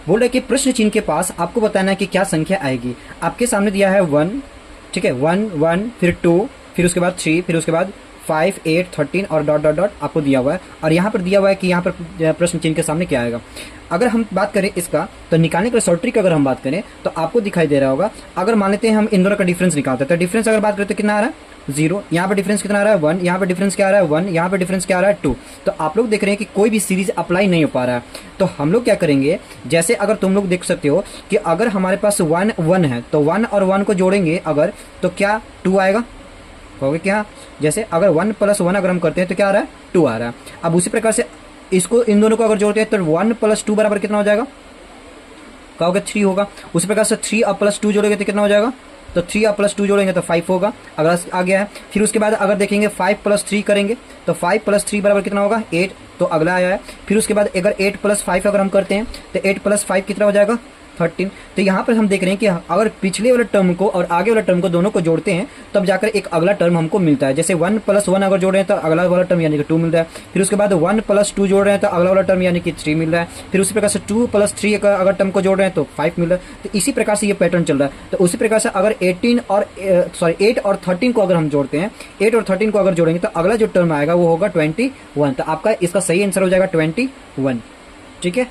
बोल रहा है कि प्रश्न चिन्ह के पास आपको बताना है कि क्या संख्या आएगी। आपके सामने दिया है 1, ठीक है, 1 1, फिर 2, फिर उसके बाद 3, फिर उसके बाद 5 8 13 और डॉट डॉट डॉट आपको दिया हुआ है। और यहाँ पर दिया हुआ है कि यहाँ पर प्रश्न चिन्ह के सामने क्या आएगा। अगर हम बात करें इसका, तो निकालने के लिए शॉर्ट ट्रिक अगर हम बात करें तो आपको दिखाई दे रहा होगा। अगर मान लेते हैं हम इन दोनों का डिफरेंस निकालते हैं, तो डिफरेंस अगर बात करते हैं कितना आ रहा है 0, यहाँ पर डिफरेंस कितना आ रहा है 1, यहाँ पर डिफरेंस क्या आ रहा है 1, यहाँ पर डिफरेंस क्या आ रहा है 2। तो आप लोग देख रहे हैं कि कोई भी सीरीज अप्लाई नहीं हो पा रहा है। तो हम लोग क्या करेंगे, जैसे अगर तुम लोग देख सकते हो कि अगर हमारे पास 1 1 है, तो 1 और 1 को जोड़ेंगे अगर, तो क्या 2 आएगा, कहोगे क्या। जैसे अगर 1 + 1 अगर हम करते हैं तो क्या आ रहा है 2 आ रहा है। अब उसी प्रकार से इसको, इन दोनों को अगर जोड़ते हैं तो 1 + 2 बराबर कितना हो जाएगा, कहोगे 3 होगा। उसी प्रकार से 3 और +2 जोड़ेंगे तो कितना हो जाएगा, तो 3 और +2 जोड़ेंगे तो 5 होगा। अगर आ गया है, फिर उसके बाद अगर देखेंगे 5 + 3 करेंगे तो 5 + 3 बराबर कितना होगा 8, तो अगला आया है। फिर उसके बाद अगर 8 + 5 अगर हम करते हैं तो 8 + 5 कितना हो जाएगा 13। तो यहाँ पर हम देख रहे हैं कि अगर पिछले वाले टर्म को और आगे वाला टर्म को दोनों को जोड़ते हैं तब जाकर एक अगला टर्म हमको मिलता है। जैसे 1 + 1 अगर जोड़ रहे हैं तो अगला वाला टर्म यानी कि 2 मिल रहा है। फिर उसके बाद 1 + 2 जोड़ रहे हैं तो अगला वाला टर्म यानी कि 3 मिल रहा है। फिर उसी प्रकार से 2 + 3 अगर टर्म को जोड़ रहे हैं तो 5 मिल रहा है। तो इसी प्रकार से ये पैटर्न चल रहा है। तो उसी प्रकार से अगर 8 और 13 को अगर हम जोड़ते हैं, 8 और 13 को अगर जोड़ेंगे तो अगला जो टर्म आएगा वो होगा 21। तो आपका इसका सही आंसर हो जाएगा 21, ठीक है।